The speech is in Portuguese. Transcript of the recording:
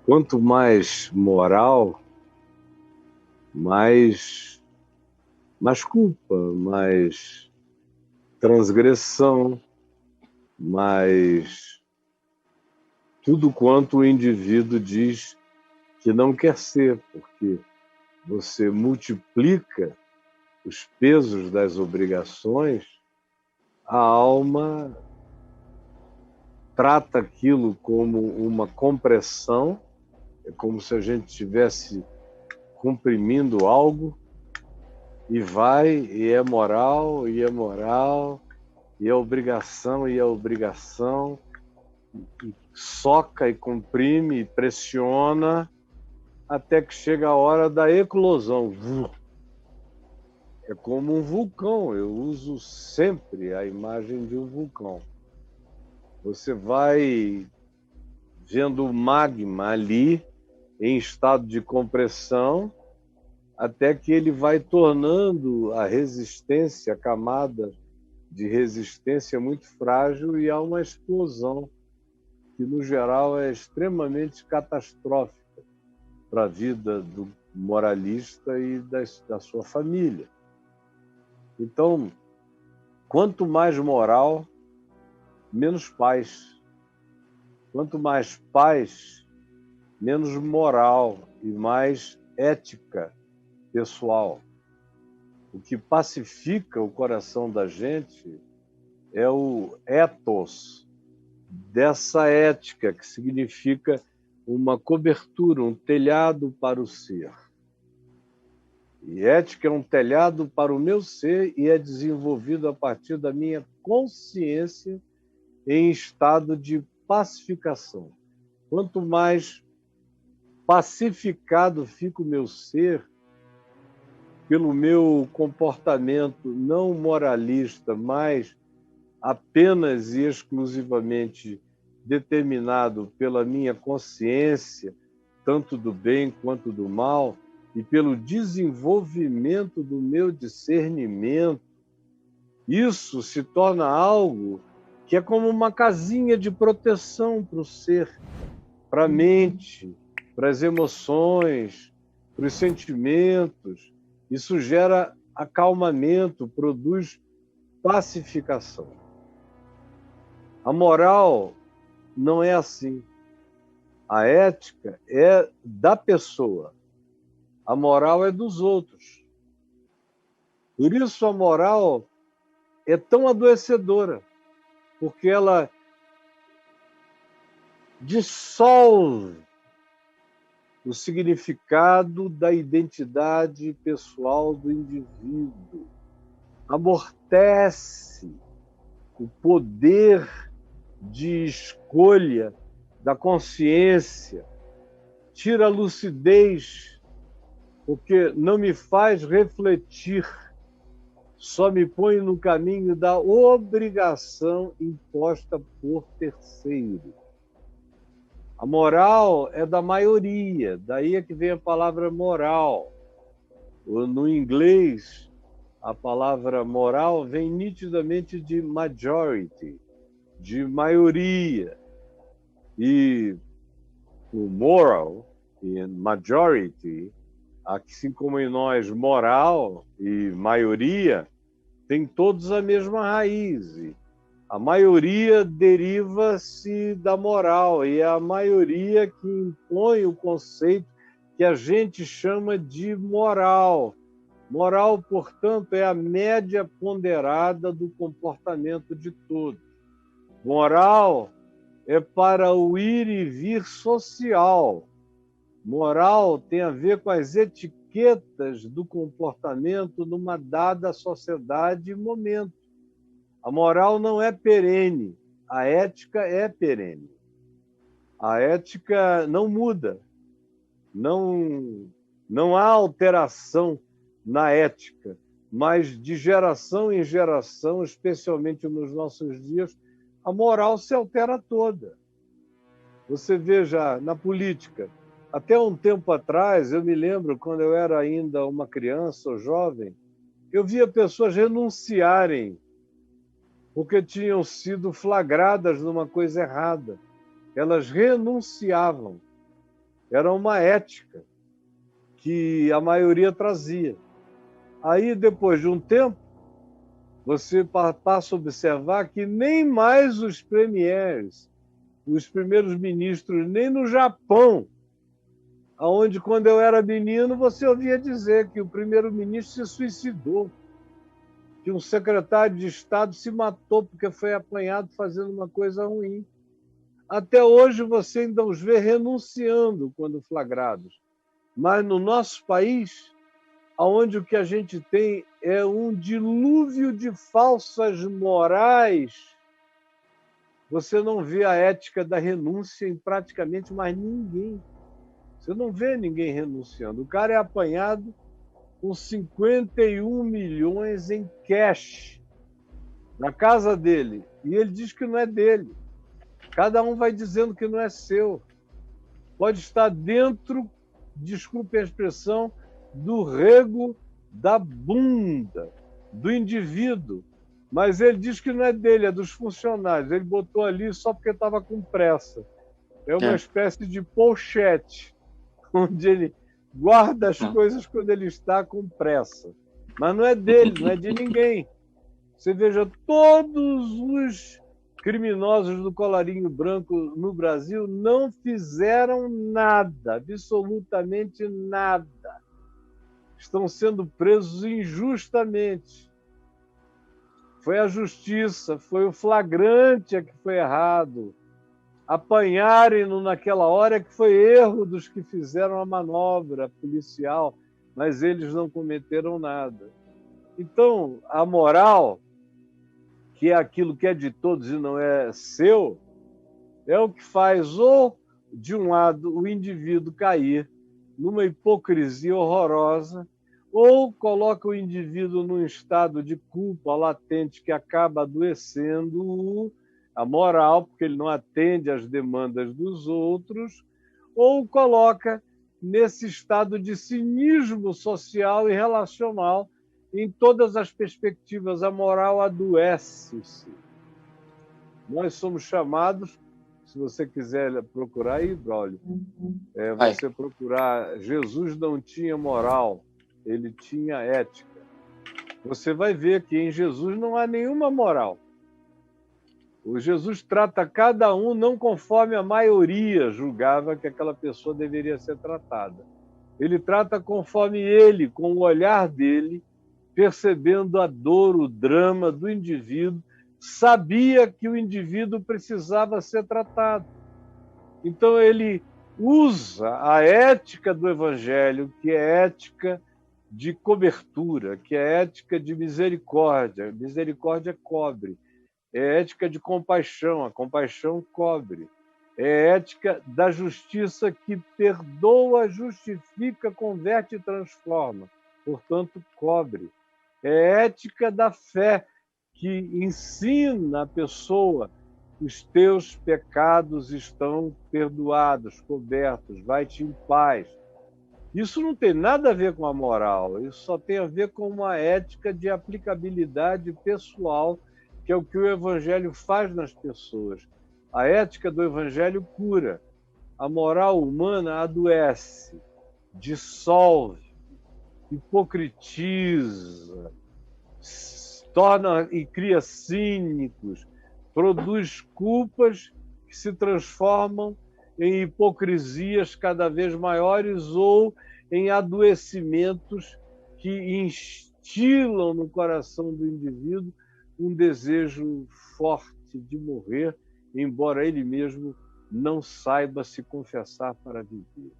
Quanto mais moral, mais, mais culpa, mais transgressão, mais tudo quanto o indivíduo diz que não quer ser, porque você multiplica os pesos das obrigações, a alma trata aquilo como uma compressão, é como se a gente estivesse comprimindo algo, e vai, e é moral, e é moral, e é obrigação, e é obrigação, e soca, e comprime, e pressiona, até que chega a hora da eclosão. É como um vulcão, eu uso sempre a imagem de um vulcão. Você vai vendo o magma ali em estado de compressão, até que ele vai tornando a resistência, a camada de resistência muito frágil, e há uma explosão que, no geral, é extremamente catastrófica para a vida do moralista e da sua família. Então, quanto mais moral, menos paz. Quanto mais paz, menos moral e mais ética pessoal. O que pacifica o coração da gente é o ethos dessa ética, que significa uma cobertura, um telhado para o ser. E ética é um telhado para o meu ser e é desenvolvido a partir da minha consciência em estado de pacificação. Quanto mais pacificado fica o meu ser pelo meu comportamento não moralista, mas apenas e exclusivamente determinado pela minha consciência, tanto do bem quanto do mal, e pelo desenvolvimento do meu discernimento, isso se torna algo que é como uma casinha de proteção para o ser, para a mente, para as emoções, para os sentimentos. Isso gera acalmamento, produz pacificação. A moral não é assim. A ética é da pessoa. A moral é dos outros. Por isso a moral é tão adoecedora, porque ela dissolve o significado da identidade pessoal do indivíduo, amortece o poder de escolha da consciência, tira a lucidez, porque não me faz refletir, só me põe no caminho da obrigação imposta por terceiro. A moral é da maioria, daí é que vem a palavra moral. No inglês, a palavra moral vem nitidamente de majority, de maioria. E o moral e majority, assim como em nós moral e maioria, tem todos a mesma raiz. A maioria deriva-se da moral, e é a maioria que impõe o conceito que a gente chama de moral. Moral, portanto, é a média ponderada do comportamento de todos. Moral é para o ir e vir social. Moral tem a ver com as etiquetas do comportamento numa dada sociedade e momento. A moral não é perene, a ética é perene. A ética não muda, não há alteração na ética, mas de geração em geração, especialmente nos nossos dias, a moral se altera toda. Você veja na política, até um tempo atrás, eu me lembro, quando eu era ainda uma criança ou jovem, eu via pessoas renunciarem porque tinham sido flagradas numa coisa errada. Elas renunciavam. Era uma ética que a maioria trazia. Aí, depois de um tempo, você passa a observar que nem mais os premiers, os primeiros ministros, nem no Japão, onde, quando eu era menino, você ouvia dizer que o primeiro-ministro se suicidou, que um secretário de Estado se matou porque foi apanhado fazendo uma coisa ruim. Até hoje você ainda os vê renunciando quando flagrados. Mas no nosso país, onde o que a gente tem é um dilúvio de falsas morais, você não vê a ética da renúncia em praticamente mais ninguém. Você não vê ninguém renunciando. O cara é apanhado com 51 milhões em cash na casa dele. E ele diz que não é dele. Cada um vai dizendo que não é seu. Pode estar dentro, desculpe a expressão, do rego da bunda do indivíduo. Mas ele diz que não é dele, é dos funcionários. Ele botou ali só porque estava com pressa. É uma espécie de pochete, onde ele guarda as coisas quando ele está com pressa. Mas não é dele, não é de ninguém. Você veja, todos os criminosos do colarinho branco no Brasil não fizeram nada, absolutamente nada. Estão sendo presos injustamente. Foi a justiça, foi o flagrante que foi errado. Apanharem-no naquela hora que foi erro dos que fizeram a manobra policial, mas eles não cometeram nada. Então, a moral, que é aquilo que é de todos e não é seu, é o que faz, ou, de um lado, o indivíduo cair numa hipocrisia horrorosa, ou coloca o indivíduo num estado de culpa latente que acaba adoecendo a moral, porque ele não atende às demandas dos outros, ou coloca nesse estado de cinismo social e relacional. Em todas as perspectivas, a moral adoece-se. Nós somos chamados, se você quiser procurar aí, Braulio, você procurar Jesus não tinha moral, ele tinha ética. Você vai ver que em Jesus não há nenhuma moral. O Jesus trata cada um não conforme a maioria julgava que aquela pessoa deveria ser tratada. Ele trata conforme ele, com o olhar dele, percebendo a dor, o drama do indivíduo, sabia que o indivíduo precisava ser tratado. Então ele usa a ética do Evangelho, que é ética de cobertura, que é ética de misericórdia. Misericórdia cobre. É ética de compaixão, a compaixão cobre. É ética da justiça que perdoa, justifica, converte e transforma. Portanto, cobre. É ética da fé, que ensina a pessoa: os teus pecados estão perdoados, cobertos, vai-te em paz. Isso não tem nada a ver com a moral, isso só tem a ver com uma ética de aplicabilidade pessoal, que é o que o Evangelho faz nas pessoas. A ética do Evangelho cura. A moral humana adoece, dissolve, hipocritiza, torna e cria cínicos, produz culpas que se transformam em hipocrisias cada vez maiores ou em adoecimentos que instilam no coração do indivíduo um desejo forte de morrer, embora ele mesmo não saiba se confessar para viver.